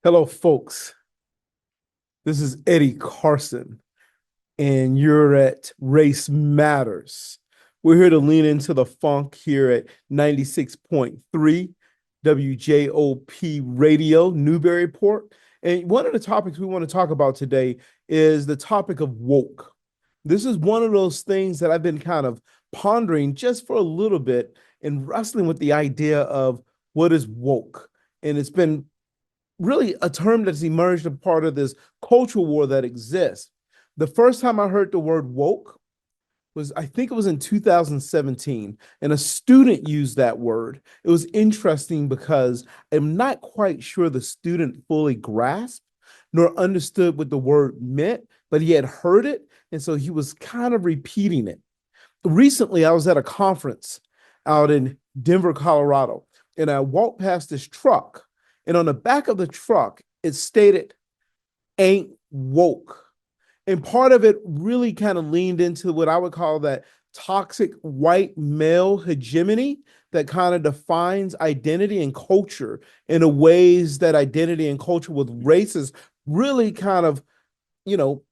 Hello, folks. This is Eddie Carson, and you're at Race Matters. We're here to lean into the funk here at 96.3 WJOP Radio, Newburyport. And one of the topics we want to talk about today is the topic of woke. This is one of those things that I've been kind of pondering just for a little bit and wrestling with the idea of what is woke. And it's been really a term that's emerged a part of this cultural war that exists. The first time I heard the word woke was, I think it was in 2017, and a student used that word. It was interesting because I'm not quite sure the student fully grasped nor understood what the word meant, but he had heard it. And so he was kind of repeating it. Recently, I was at a conference out in Denver, Colorado, and I walked past this truck. And on the back of the truck, it stated, "Ain't woke." And part of it really kind of leaned into what I would call that toxic white male hegemony that kind of defines identity and culture in a ways that identity and culture with races really kind of, you know,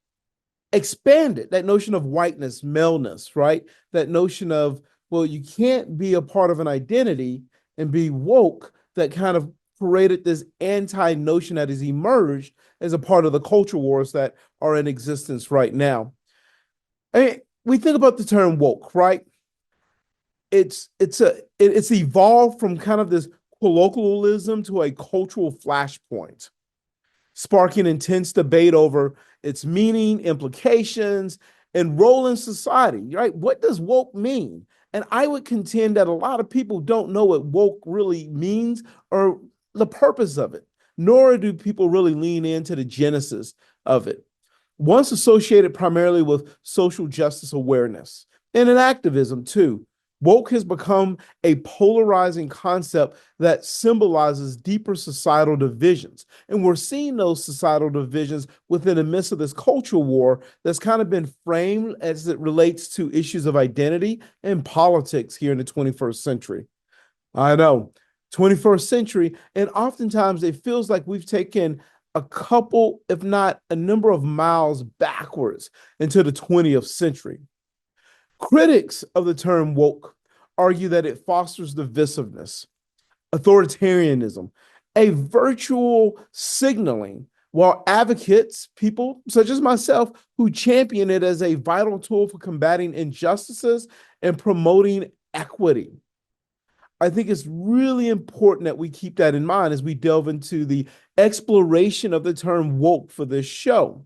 expanded that notion of whiteness, maleness, right? That notion of, well, you can't be a part of an identity and be woke, that kind of created this anti-notion that has emerged as a part of the culture wars that are in existence right now. I mean, we think about the term woke, right? It's evolved from kind of this colloquialism to a cultural flashpoint, sparking intense debate over its meaning, implications, and role in society, right? What does woke mean? And I would contend that a lot of people don't know what woke really means or the purpose of it, nor do people really lean into the genesis of it. Once associated primarily with social justice awareness and in activism too, woke has become a polarizing concept that symbolizes deeper societal divisions. And we're seeing those societal divisions within the midst of this culture war that's kind of been framed as it relates to issues of identity and politics here in the 21st century. I know, 21st century, and oftentimes it feels like we've taken a couple, if not a number of miles backwards into the 20th century. Critics of the term woke argue that it fosters divisiveness, authoritarianism, a virtual signaling, while advocates, people such as myself, who champion it as a vital tool for combating injustices and promoting equity. I think it's really important that we keep that in mind as we delve into the exploration of the term woke for this show.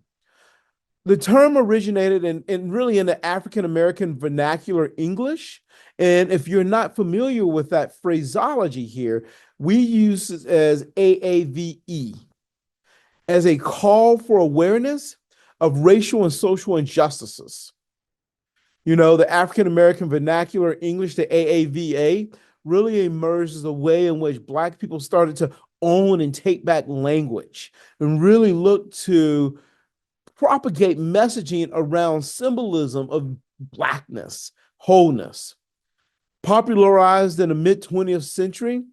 The term originated in really in the African American vernacular English. And if you're not familiar with that phraseology here, we use it as AAVE, as a call for awareness of racial and social injustices. You know, the African American vernacular English, the AAVA, really emerged as a way in which Black people started to own and take back language and really look to propagate messaging around symbolism of Blackness, wholeness. Popularized in the mid 20th century,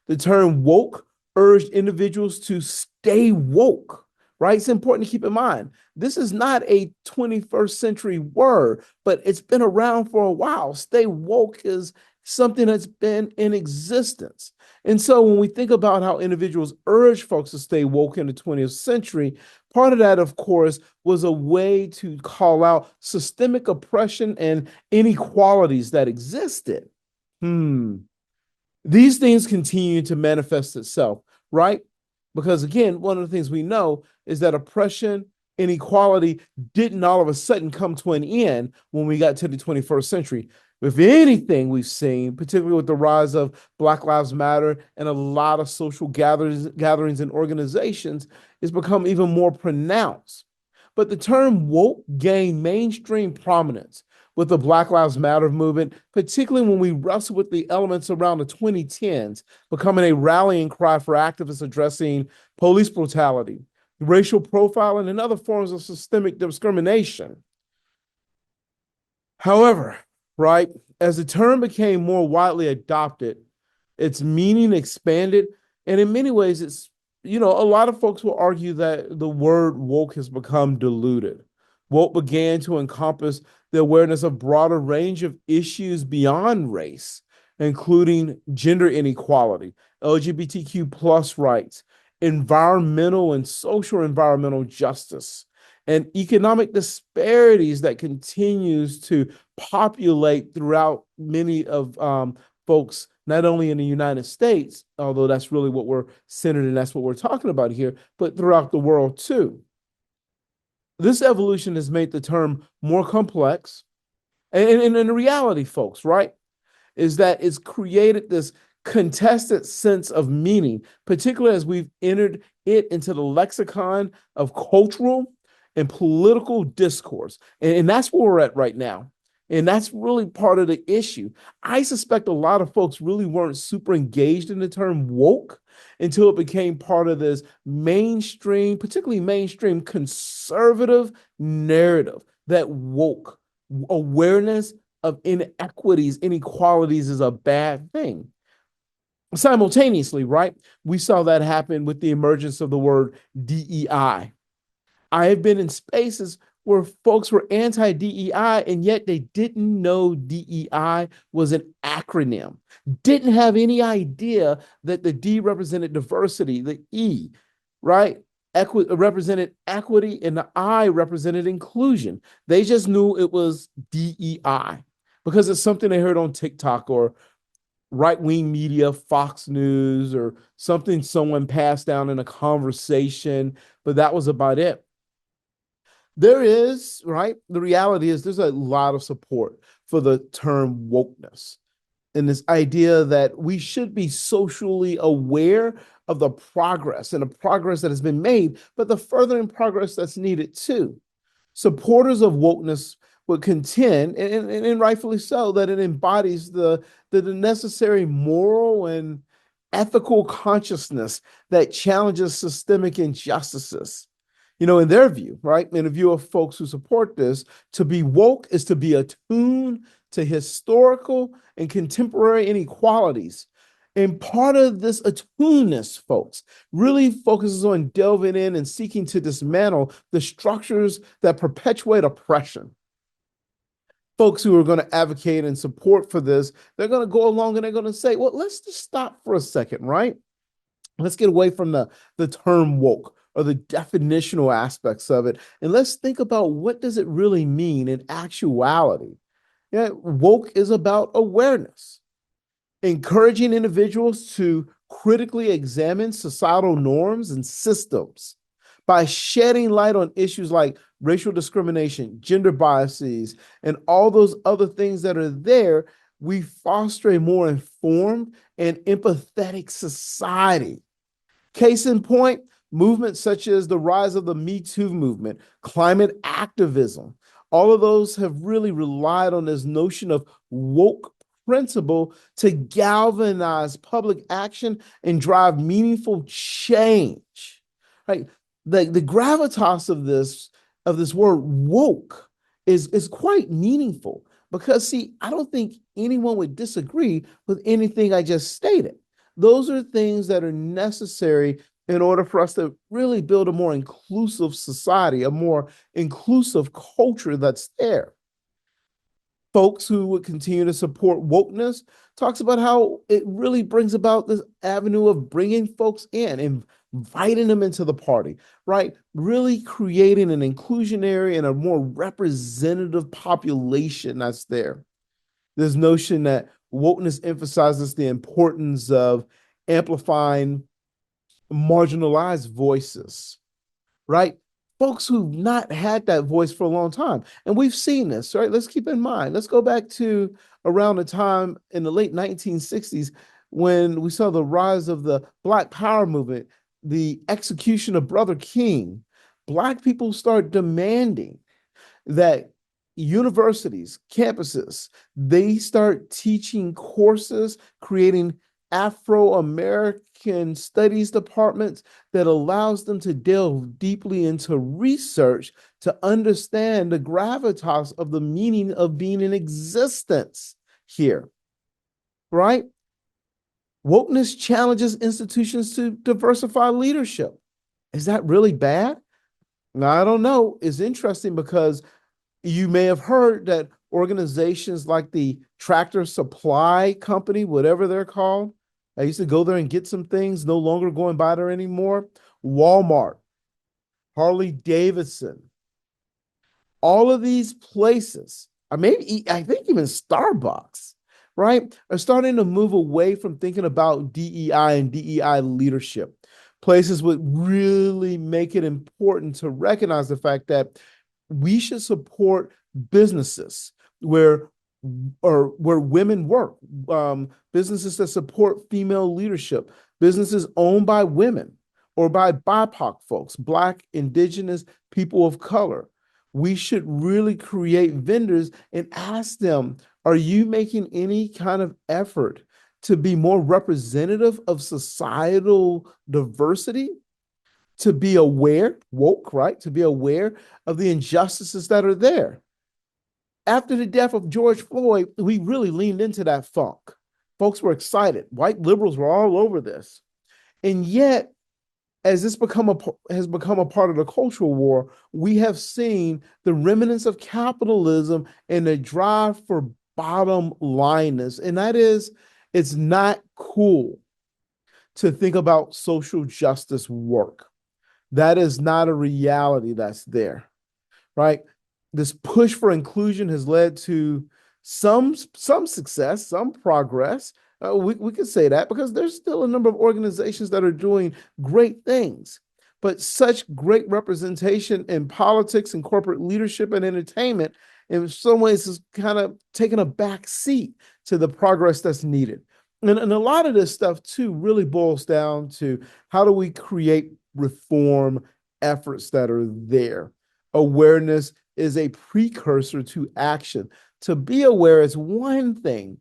the term woke urged individuals to stay woke, right? It's important to keep in mind. This is not a 21st century word, but it's been around for a while. Stay woke is something that's been in existence. And so when we think about how individuals urge folks to stay woke in the 20th century, part of that, of course, was a way to call out systemic oppression and inequalities that existed. These things continue to manifest itself, right? Because again, one of the things we know is that oppression, inequality didn't all of a sudden come to an end when we got to the 21st century. If anything, we've seen, particularly with the rise of Black Lives Matter and a lot of social gatherings and organizations, it's become even more pronounced. But the term woke gained mainstream prominence with the Black Lives Matter movement, particularly when we wrestle with the elements around the 2010s, becoming a rallying cry for activists addressing police brutality, racial profiling, and other forms of systemic discrimination. However, right, as the term became more widely adopted, its meaning expanded, and in many ways, a lot of folks will argue that the word woke has become diluted. Woke began to encompass the awareness of broader range of issues beyond race, including gender inequality, LGBTQ plus rights, environmental and social environmental justice, and economic disparities that continues to populate throughout many of folks, not only in the United States, although that's really what we're centered and that's what we're talking about here, but throughout the world too. This evolution has made the term more complex. And in reality, folks, right, is that it's created this contested sense of meaning, particularly as we've entered it into the lexicon of cultural and political discourse. And that's where we're at right now. And that's really part of the issue. I suspect a lot of folks really weren't super engaged in the term woke until it became part of this mainstream, particularly mainstream conservative narrative that woke awareness of inequities, inequalities is a bad thing. Simultaneously, right, we saw that happen with the emergence of the word DEI. I have been in spaces where folks were anti DEI and yet they didn't know DEI was an acronym, didn't have any idea that the D represented diversity, the E, right, represented equity, and the I represented inclusion. They just knew it was DEI because it's something they heard on TikTok or right-wing media, Fox News, or something someone passed down in a conversation, but that was about it. There is, right? The reality is there's a lot of support for the term wokeness and this idea that we should be socially aware of the progress and the progress that has been made, but the furthering progress that's needed too. Supporters of wokeness would contend, and rightfully so, that it embodies the necessary moral and ethical consciousness that challenges systemic injustices. In their view, right? In the view of folks who support this, to be woke is to be attuned to historical and contemporary inequalities. And part of this attuneness, folks, really focuses on delving in and seeking to dismantle the structures that perpetuate oppression. Folks who are going to advocate and support for this, they're going to go along and they're going to say, well, let's just stop for a second, right? Let's get away from the term woke or the definitional aspects of it. And let's think about what does it really mean in actuality. Yeah, woke is about awareness, encouraging individuals to critically examine societal norms and systems by shedding light on issues like racial discrimination, gender biases, and all those other things that are there. We foster a more informed and empathetic society. Case in point, movements such as the rise of the Me Too movement, climate activism, all of those have really relied on this notion of woke principle to galvanize public action and drive meaningful change. Right? The gravitas of this word woke is quite meaningful because, see, I don't think anyone would disagree with anything I just stated. Those are things that are necessary in order for us to really build a more inclusive society, a more inclusive culture that's there. Folks who would continue to support wokeness talks about how it really brings about this avenue of bringing folks in and inviting them into the party, right? Really creating an inclusionary and a more representative population that's there. This notion that wokeness emphasizes the importance of amplifying marginalized voices, right? Folks who've not had that voice for a long time. And we've seen this, right? Let's keep in mind, let's go back to around the time in the late 1960s when we saw the rise of the Black Power movement, the execution of Brother King. Black people start demanding that universities, campuses, they start teaching courses, creating Afro-American studies departments that allows them to delve deeply into research to understand the gravitas of the meaning of being in existence here, right? Wokeness challenges institutions to diversify leadership. Is that really bad? Now, I don't know. It's interesting because you may have heard that organizations like the Tractor Supply Company, whatever they're called, I used to go there and get some things, no longer going by there anymore. Walmart, Harley Davidson, all of these places, or maybe I think even Starbucks, right, are starting to move away from thinking about DEI and DEI leadership. Places would really make it important to recognize the fact that we should support businesses where where women work, businesses that support female leadership, businesses owned by women or by BIPOC folks, Black, Indigenous, people of color. We should really create vendors and ask them, are you making any kind of effort to be more representative of societal diversity? To be aware, woke, right? To be aware of the injustices that are there. After the death of George Floyd, we really leaned into that funk. Folks were excited. White liberals were all over this. And yet, as this has become a part of the cultural war, we have seen the remnants of capitalism and the drive for bottom lineness. And that is, it's not cool to think about social justice work. That is not a reality that's there, right? This push for inclusion has led to some success, some progress. We could say that because there's still a number of organizations that are doing great things. But such great representation in politics and corporate leadership and entertainment, in some ways, is kind of taking a back seat to the progress that's needed. And a lot of this stuff, too, really boils down to how do we create reform efforts that are there. Awareness is a precursor to action. To be aware is one thing,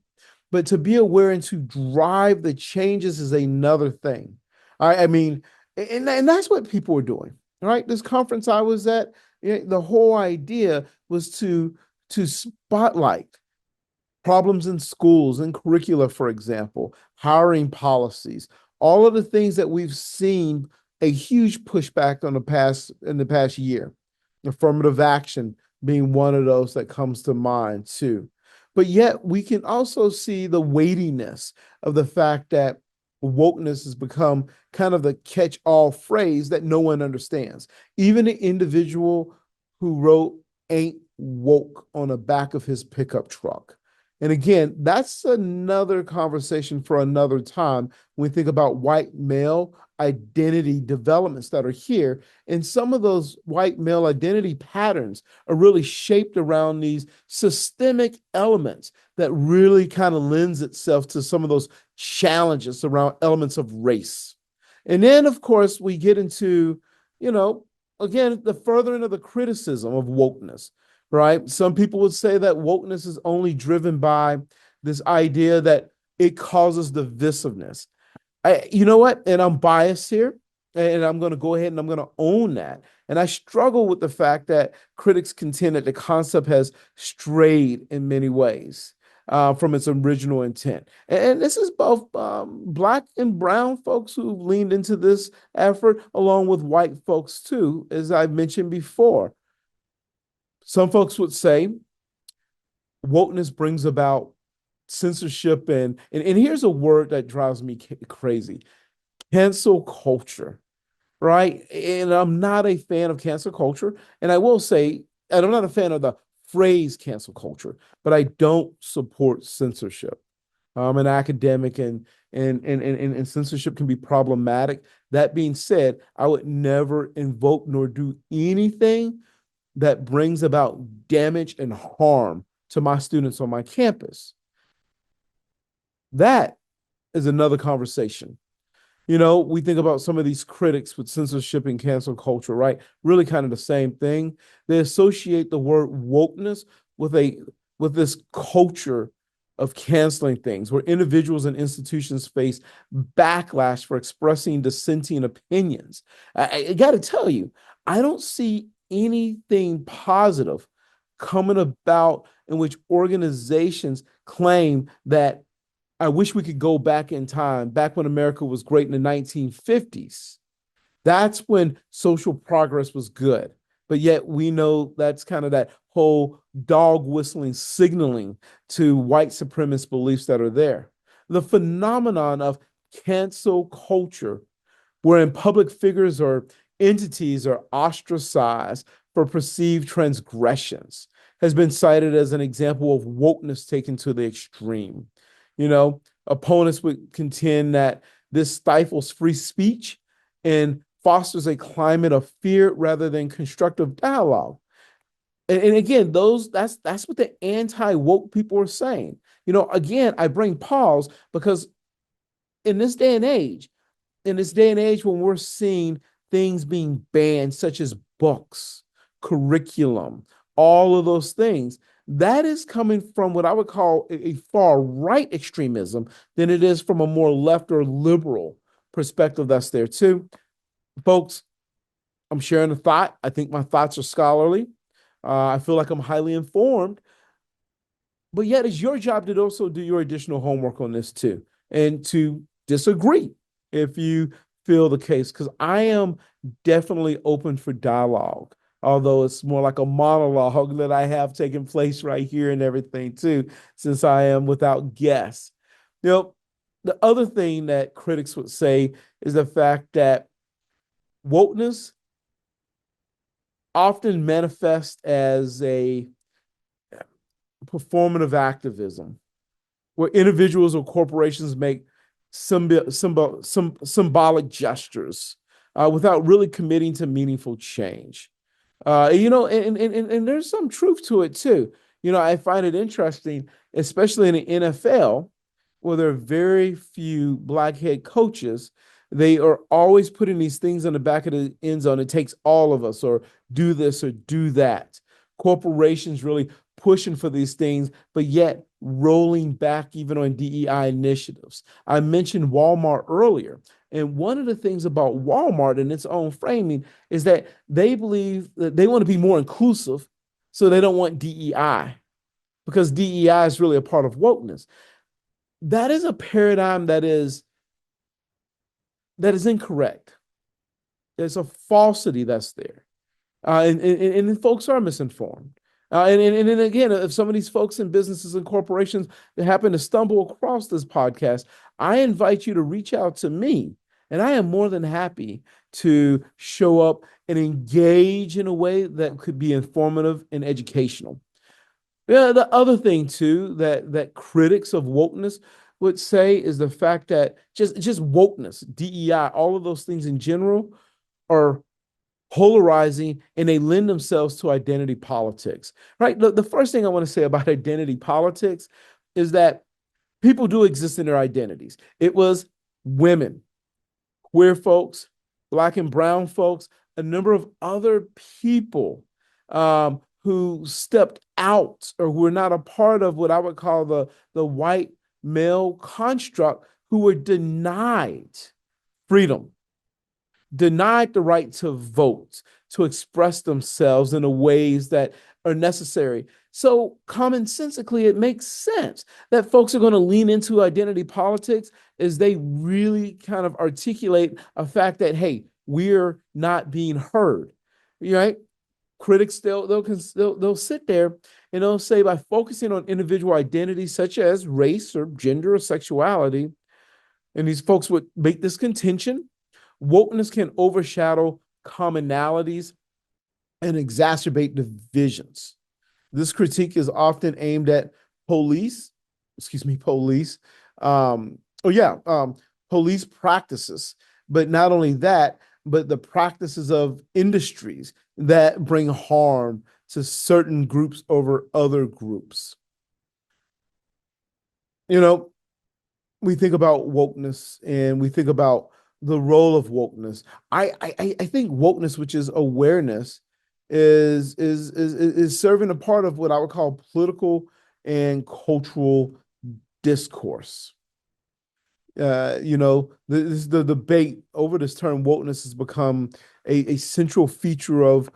but to be aware and to drive the changes is another thing. I mean, and that's what people are doing, right? This conference I was at, the whole idea was to spotlight problems in schools and curricula, for example, hiring policies, all of the things that we've seen a huge pushback on in the past year. Affirmative action being one of those that comes to mind too. But yet we can also see the weightiness of the fact that wokeness has become kind of the catch-all phrase that no one understands. Even the individual who wrote "ain't woke" on the back of his pickup truck. And again, that's another conversation for another time when we think about white male identity developments that are here. And some of those white male identity patterns are really shaped around these systemic elements that really kind of lends itself to some of those challenges around elements of race. And then, of course, we get into, again, the furthering of the criticism of wokeness, right? Some people would say that wokeness is only driven by this idea that it causes divisiveness. You know what? And I'm biased here, and I'm going to go ahead and I'm going to own that. And I struggle with the fact that critics contend that the concept has strayed in many ways from its original intent. And this is both Black and brown folks who've leaned into this effort, along with white folks too, as I've mentioned before. Some folks would say wokeness brings about censorship and here's a word that drives me crazy: cancel culture, right? And I'm not a fan of cancel culture, and I will say, and I'm not a fan of the phrase cancel culture, but I don't support censorship. I'm an academic, and censorship can be problematic. That being said, I would never invoke nor do anything that brings about damage and harm to my students on my campus. That is another conversation. We think about some of these critics with censorship and cancel culture, right? Really kind of the same thing. They associate the word wokeness with this culture of canceling things where individuals and institutions face backlash for expressing dissenting opinions. I got to tell you, I don't see anything positive coming about in which organizations claim that I wish we could go back in time, back when America was great in the 1950s. That's when social progress was good. But yet we know that's kind of that whole dog whistling signaling to white supremacist beliefs that are there. The phenomenon of cancel culture, wherein public figures or entities are ostracized for perceived transgressions, has been cited as an example of wokeness taken to the extreme. You know, opponents would contend that this stifles free speech and fosters a climate of fear rather than constructive dialogue. And again, that's what the anti-woke people are saying. Again, I bring pause because in this day and age, when we're seeing things being banned, such as books, curriculum, all of those things, that is coming from what I would call a far right extremism than it is from a more left or liberal perspective that's there too. Folks, I'm sharing a thought. I think my thoughts are scholarly. I feel like I'm highly informed, but yet it's your job to also do your additional homework on this too, and to disagree if you feel the case, because I am definitely open for dialogue, although it's more like a monologue that I have taking place right here and everything too, since I am without guests. You know, the other thing that critics would say is the fact that wokeness often manifests as a performative activism where individuals or corporations make symbolic gestures without really committing to meaningful change. And there's some truth to it too. I find it interesting, especially in the NFL, where there are very few black head coaches. They are always putting these things on the back of the end zone. It takes all of us, or do this or do that. Corporations really pushing for these things, but yet rolling back even on DEI initiatives. I mentioned Walmart earlier. And one of the things about Walmart in its own framing is that they believe that they want to be more inclusive, so they don't want DEI, because DEI is really a part of wokeness. That is a paradigm that is incorrect. There's a falsity that's there. And folks are misinformed. And again, if some of these folks in businesses and corporations that happen to stumble across this podcast, I invite you to reach out to me. And I am more than happy to show up and engage in a way that could be informative and educational. Yeah, the other thing too that critics of wokeness would say is the fact that just wokeness, DEI, all of those things in general are polarizing, and they lend themselves to identity politics, right? The first thing I want to say about identity politics is that people do exist in their identities. It was women, queer folks, Black and brown folks, a number of other people who stepped out or who were not a part of what I would call the white male construct, who were denied freedom, denied the right to vote, to express themselves in the ways that are necessary. So commonsensically, it makes sense that folks are going to lean into identity politics as they really kind of articulate a fact that, hey, we're not being heard, right? Critics, they'll sit there and they'll say, by focusing on individual identities such as race or gender or sexuality, and these folks would make this contention, wokeness can overshadow commonalities and exacerbate divisions. This critique is often aimed at police, police, um, oh yeah, police practices, but not only that, but the practices of industries that bring harm to certain groups over other groups. You know, we think about wokeness and we think about the role of wokeness. I think wokeness, which is awareness, is serving a part of what I would call political and cultural discourse. The debate over this term wokeness has become a central feature of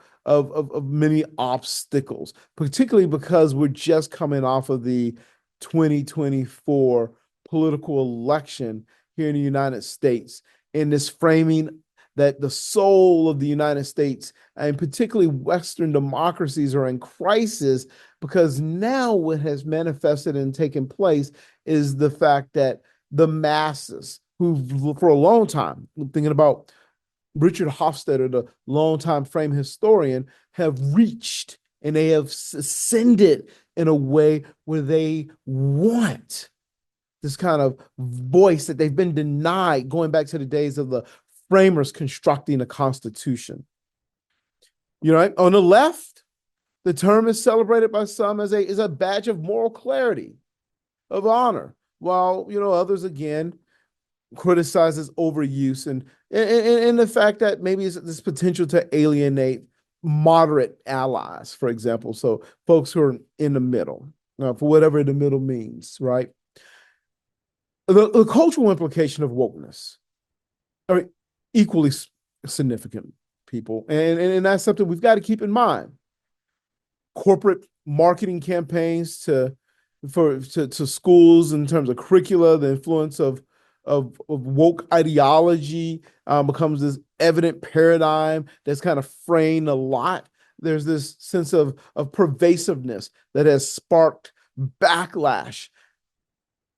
many obstacles, particularly because we're just coming off of the 2024 political election here in the United States, in this framing that the soul of the United States and particularly Western democracies are in crisis, because now what has manifested and taken place is the fact that the masses who for a long time, thinking about Richard Hofstadter, the longtime frame historian, have reached and they have ascended in a way where they want this kind of voice that they've been denied going back to the days of the framers constructing the Constitution. You know, on the left, the term is celebrated by some as a badge of moral clarity, of honor, while, others again criticizes overuse and the fact that maybe it's this potential to alienate moderate allies, for example. So folks who are in the middle, for whatever the middle means, right? The cultural implication of wokeness are equally significant, people. And that's something we've got to keep in mind. Corporate marketing campaigns to schools in terms of curricula, the influence of woke ideology becomes this evident paradigm that's kind of framed a lot. There's this sense of pervasiveness that has sparked backlash,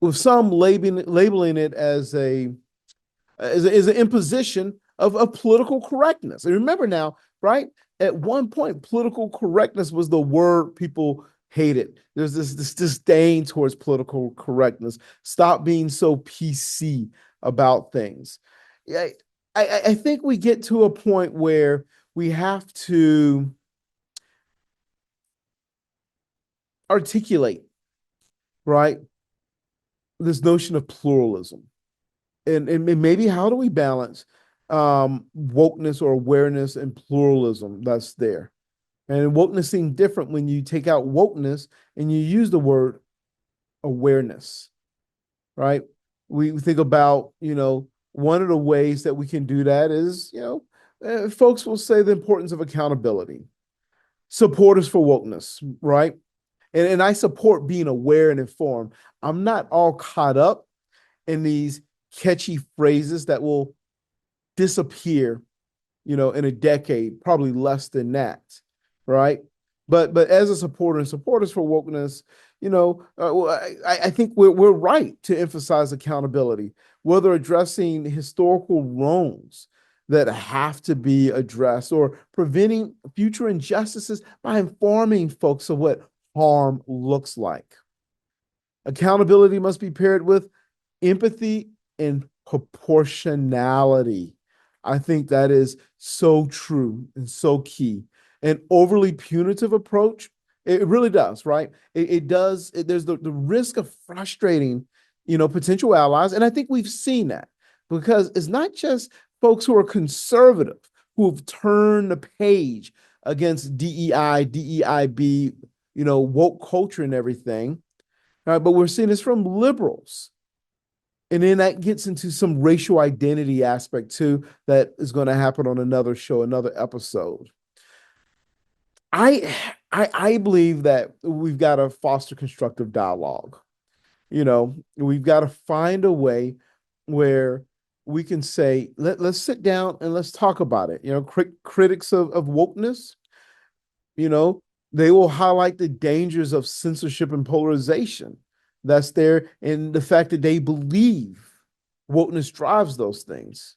with some labeling it as an imposition of political correctness. And remember now, right? At one point, political correctness was the word people hated. There's this disdain towards political correctness. Stop being so PC about things. I think we get to a point where we have to articulate, right, this notion of pluralism. And maybe how do we balance wokeness or awareness and pluralism that's there? And wokeness seems different when you take out wokeness and you use the word awareness, right? We think about, one of the ways that we can do that is, folks will say the importance of accountability. Supporters for wokeness, right? And I support being aware and informed. I'm not all caught up in these catchy phrases that will disappear, in a decade, probably less than that, right? But as a supporter and supporters for wokeness, I think we're right to emphasize accountability, whether addressing historical wrongs that have to be addressed or preventing future injustices by informing folks of what harm looks like. Accountability must be paired with empathy and proportionality. I think that is so true and so key. An overly punitive approach, it really does, right? It does. There's the risk of frustrating, potential allies. And I think we've seen that, because it's not just folks who are conservative who have turned the page against DEI, DEIB, woke culture and everything. Right? But we're seeing this from liberals. And then that gets into some racial identity aspect too, that is going to happen on another show, another episode. I believe that we've got to foster constructive dialogue. We've got to find a way where we can say, let's sit down and let's talk about it. Critics of wokeness, they will highlight the dangers of censorship and polarization that's there, and the fact that they believe wokeness drives those things.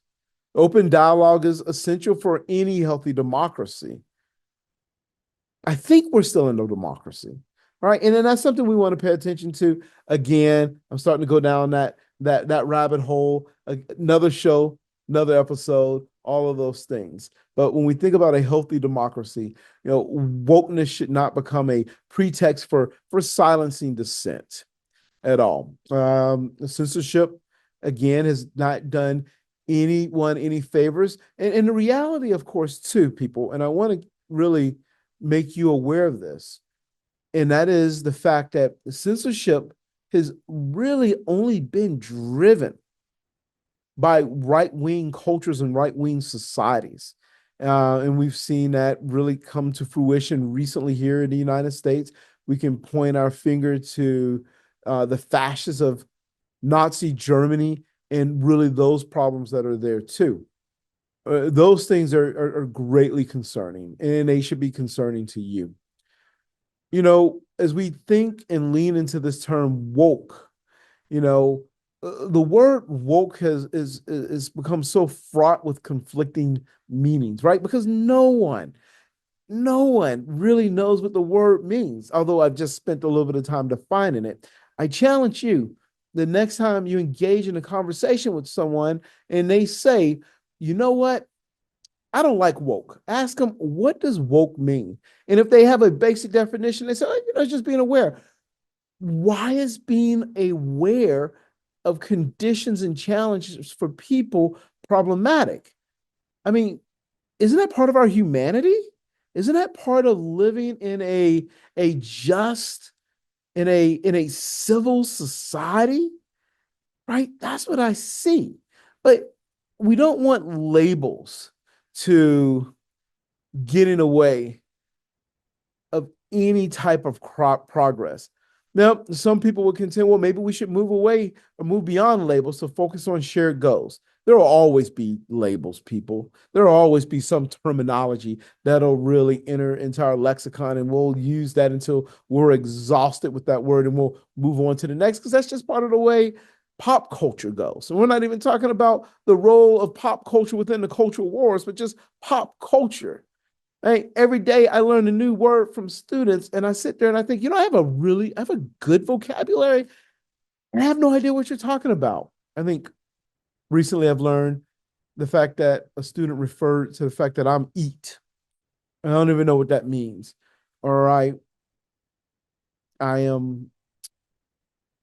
Open dialogue is essential for any healthy democracy. I think we're still in a democracy, right? And then that's something we want to pay attention to. Again, I'm starting to go down that rabbit hole. Another show, another episode, all of those things. But when we think about a healthy democracy, wokeness should not become a pretext for silencing dissent at all. Censorship, again, has not done anyone any favors. And the reality, of course, too, people, and I want to really make you aware of this, and that is the fact that censorship has really only been driven by right-wing cultures and right-wing societies. And we've seen that really come to fruition recently here in the United States. We can point our finger to the fascists of Nazi Germany, and really those problems that are there too. Those things are greatly concerning, and they should be concerning to you. As we think and lean into this term woke, you know, the word woke is become so fraught with conflicting meanings, right? Because no one really knows what the word means. Although I've just spent a little bit of time defining it, I challenge you the next time you engage in a conversation with someone and they say, you know what? I don't like woke. Ask them, what does woke mean? And if they have a basic definition, they say, oh, it's just being aware. Why is being aware of conditions and challenges for people problematic? I mean, isn't that part of our humanity? Isn't that part of living in a just in a civil society? Right? That's what I see. But we don't want labels to get in the way of any type of progress. Now, some people will contend, well, maybe we should move away or move beyond labels to focus on shared goals. There will always be labels, people. There will always be some terminology that'll really enter into our lexicon, and we'll use that until we're exhausted with that word, and we'll move on to the next, because that's just part of the way pop culture goes. And we're not even talking about the role of pop culture within the cultural wars, but just pop culture. Hey, every day I learn a new word from students, and I sit there and I think, I have a good vocabulary, and I have no idea what you're talking about. I think recently I've learned the fact that a student referred to the fact that I'm eat. I don't even know what that means. Or I am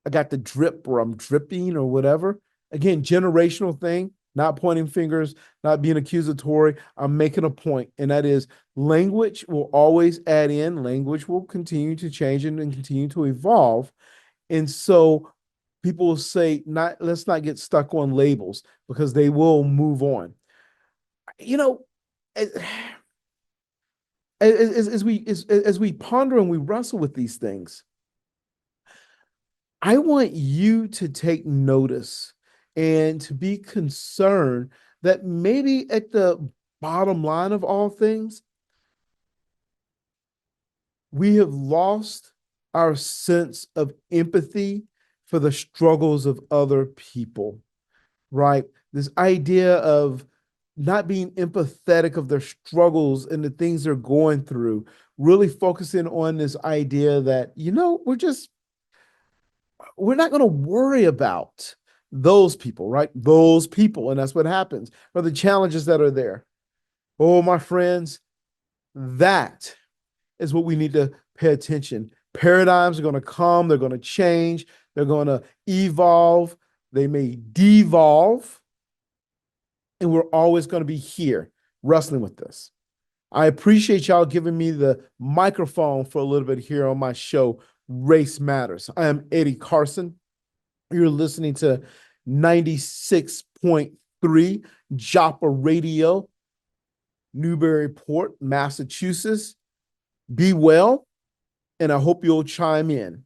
I got the drip, or I'm dripping, or whatever. Again, generational thing, not pointing fingers, not being accusatory. I'm making a point, and that is language will always add in, language will continue to change and continue to evolve. And so people will say, let's not get stuck on labels, because they will move on. You know, as, as we ponder and we wrestle with these things, I want you to take notice and to be concerned that maybe at the bottom line of all things, we have lost our sense of empathy for the struggles of other people, right? This idea of not being empathetic of their struggles and the things they're going through, really focusing on this idea that, we're not going to worry about those people, right? Those people. And that's what happens, or the challenges that are there. Oh, my friends, that is what we need to pay attention. Paradigms are going to come, they're going to change, they're going to evolve, they may devolve, and we're always going to be here wrestling with this. I appreciate y'all giving me the microphone for a little bit here on my show, Race Matters. I am Eddie Carson. You're listening to 96.3 Joppa Radio, Newburyport, Massachusetts. Be well, and I hope you'll chime in.